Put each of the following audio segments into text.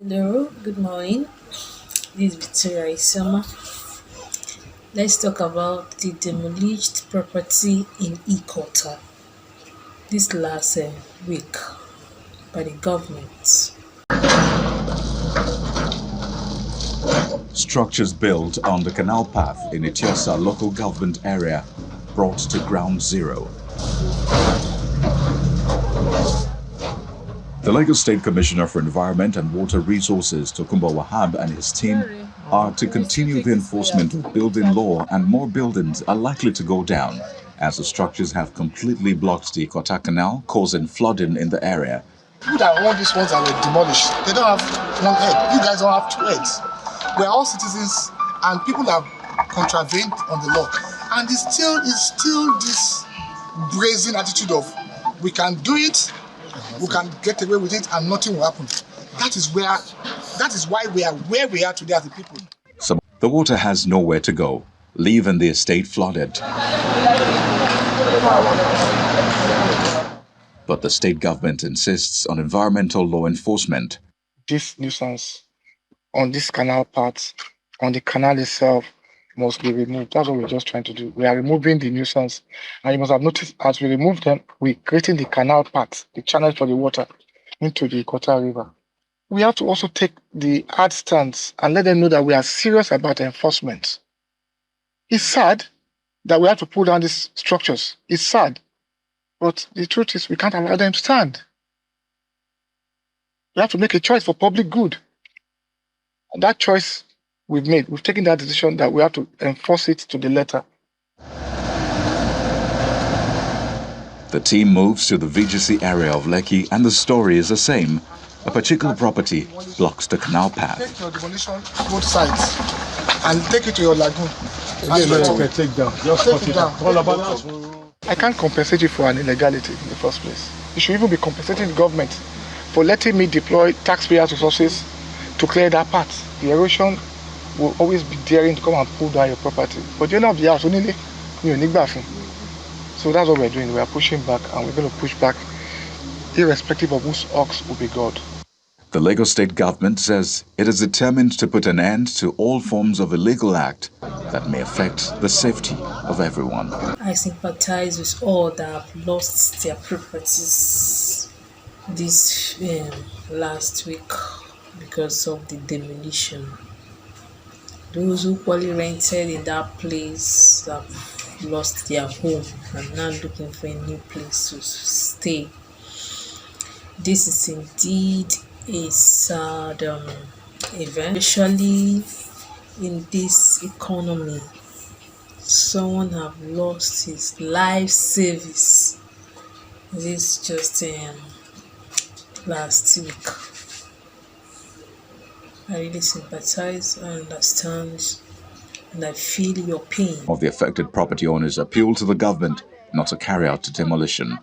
Hello, good morning. This is Victoria Isama. Let's talk about the demolished property in Ikota this last week by the government. Structures built on the canal path in Itiosa local government area brought to ground zero. The Lagos State Commissioner for Environment and Water Resources, Tokunbo Wahab, and his team are to continue the enforcement of building law, and more buildings are likely to go down as the structures have completely blocked the Ikota Canal, causing flooding in the area. People that own these ones that were demolished, they don't have one head. You guys don't have two heads. We're all citizens, and people have contravened on the law. And it's still this brazen attitude of we can do it, we can get away with it, and nothing will happen. That is why we are where we are today as a people. So the water has nowhere to go, leaving the estate flooded. But the state government insists on environmental law enforcement. This nuisance on this canal part, on the canal itself, must be removed. That's what we're just trying to do. We are removing the nuisance. And you must have noticed as we remove them, we're creating the canal part, the channel for the water into the Ikota River. We have to also take the hard stance and let them know that we are serious about enforcement. It's sad that we have to pull down these structures. It's sad. But the truth is we can't allow them to stand. We have to make a choice for public good. And that choice we've made. We've taken that decision that we have to enforce it to the letter. The team moves to the VGC area of Lekki, and the story is the same. A particular property blocks the canal path. Take your demolition both sides and take it to your lagoon. Take down. Just Take it down. All about that. I can't compensate you for an illegality in the first place. You should even be compensating the government for letting me deploy taxpayers' resources to clear that part. The erosion will always be daring to come and pull down your property. But you're not the house, only you. So that's what we're doing. We are pushing back, and we're going to push back irrespective of whose ox will be God. The Lagos State government says it is determined to put an end to all forms of illegal act that may affect the safety of everyone. I sympathize with all that have lost their properties this last week because of the demolition. Those who probably rented in that place have lost their home and now looking for a new place to stay. This is indeed a sad event, especially in this economy. Someone have lost his life savings. This just last week. I really sympathize, I understand, and I feel your pain. Of the affected property owners appeal to the government not to carry out the demolition.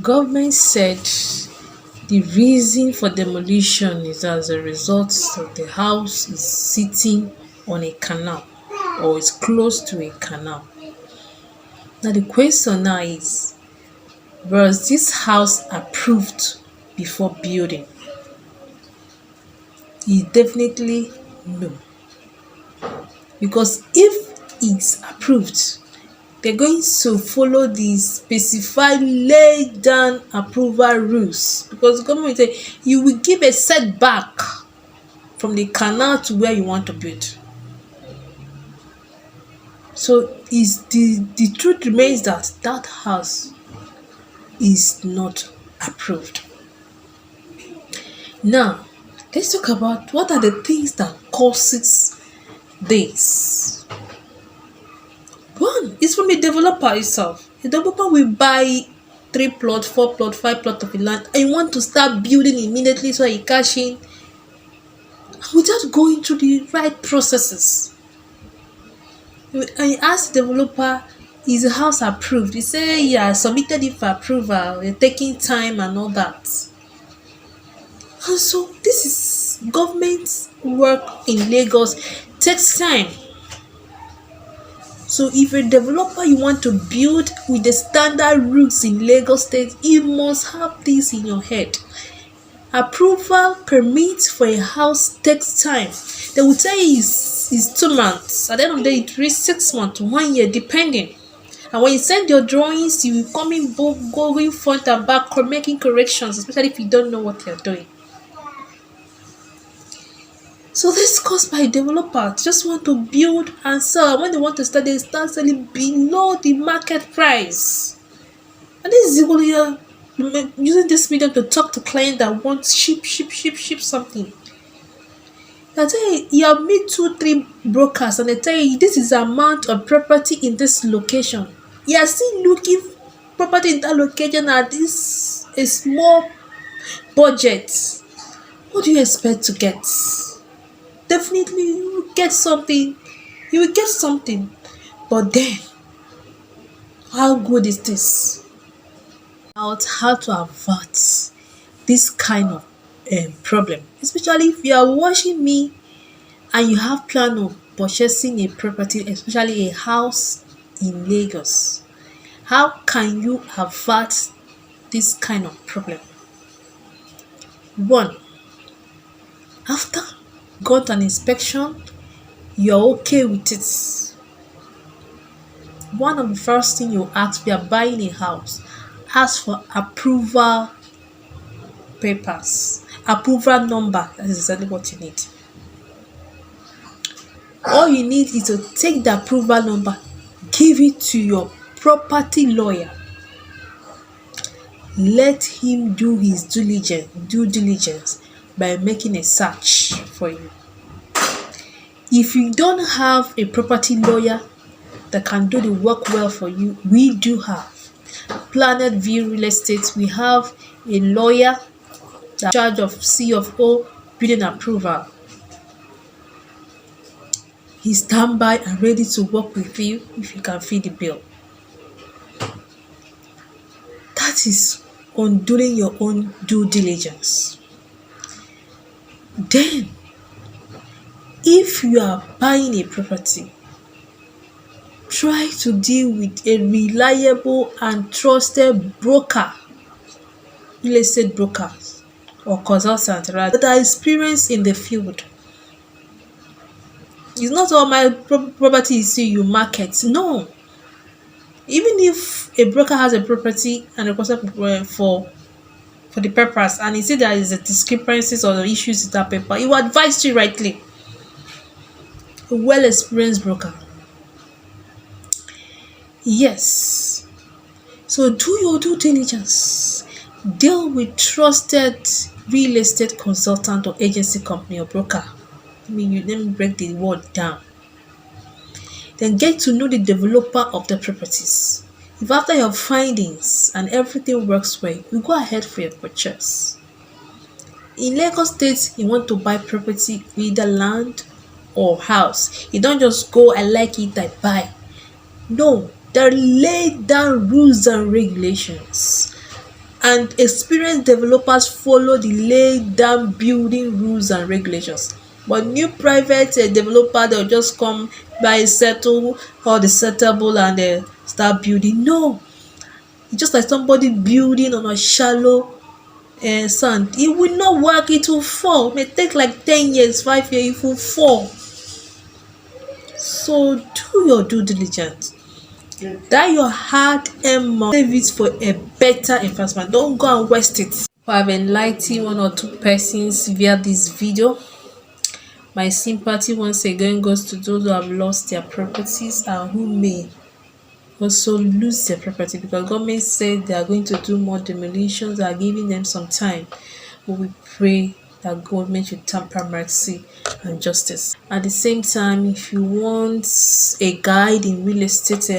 Government said the reason for demolition is as a result of the house is sitting on a canal or is close to a canal. Now the question now is, was this house approved before building? Is definitely no. Because if it's approved, they're going to follow the specified laid down approval rules. Because the government will say you will give a setback from the canal to where you want to build. So is the truth remains that that house is not approved. Now, let's talk about what are the things that causes this. One is from the developer itself. The developer will buy 3 plot, 4 plot, 5 plot of land, and you want to start building immediately so you cash in without going through the right processes. And you ask the developer, is the house approved? He say, yeah, submitted it for approval, we're taking time and all that. And so this is government work in Lagos takes time. So if a developer you want to build with the standard rules in Lagos State, you must have this in your head. Approval permits for a house takes time. They will tell you it's 2 months. At the end of the day, it reaches 6 months to 1 year, depending. And when you send your drawings, you will come in both going front and back, making corrections, especially if you don't know what you're doing. So this is caused by developers just want to build and sell. When they want to start, they start selling below the market price. And this is equally using this medium to talk to clients that want ship something. They tell you have meet 2-3 brokers and they tell you this is the amount of property in this location. You are still looking property in that location at this a small budget. What do you expect to get? Definitely you will get something. You will get something. But then, how good is this? About how to avert this kind of problem, especially if you are watching me and you have plan of purchasing a property, especially a house in Lagos. How can you avert this kind of problem? One, after got an inspection, you're okay with it. One of the first thing you ask if you are buying a house, ask for approval papers, approval number. That is exactly what you need. All you need is to take the approval number, give it to your property lawyer. Let him do his due diligence by making a search for you. If you don't have a property lawyer that can do the work well for you, we do have Planet View Real Estate. We have a lawyer that's in charge of CFO building approval. He's standby and ready to work with you if you can feed the bill. That is on doing your own due diligence. Then, if you are buying a property, try to deal with a reliable and trusted broker, real estate brokers or consultant rather, that are experienced in the field. It's not all my property you see you market. No. Even if a broker has a property and requested for the papers and he see there is a discrepancies or issues with that paper, he will advise you rightly. A well-experienced broker. Yes. So do your due diligence. Deal with trusted real estate consultant or agency company or broker. Let me break the word down. Then get to know the developer of the properties. If after your findings and everything works well, you go ahead for your purchase. In Lagos State, you want to buy property, either land or house. You don't just go, I like it, I buy. No, there are laid down rules and regulations. And experienced developers follow the laid down building rules and regulations. But new private developer, they'll just come by settle all the settable and start building. No, it's just like somebody building on a shallow sand. It will not work. It will fall. It may take like 10 years, 5 years. It will fall. So do your due diligence. That your hard-earned money, save it for a better investment. Don't go and waste it. I've enlightened 1 or 2 persons via this video. My sympathy once again goes to those who have lost their properties and who may also lose their property, because government said they are going to do more demolitions. They are giving them some time, but we pray that government should tamper mercy and justice. At the same time, if you want a guide in real estate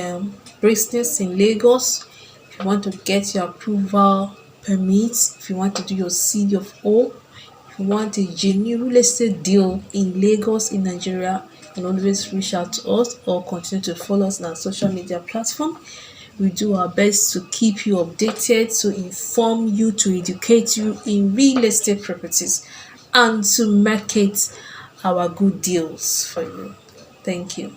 business in Lagos, if you want to get your approval permits, if you want to do your CFO, if you want a genuine real estate deal in Lagos, in Nigeria, you can always reach out to us or continue to follow us on our social media platform. We do our best to keep you updated, to inform you, to educate you in real estate properties, and to market our good deals for you. Thank you.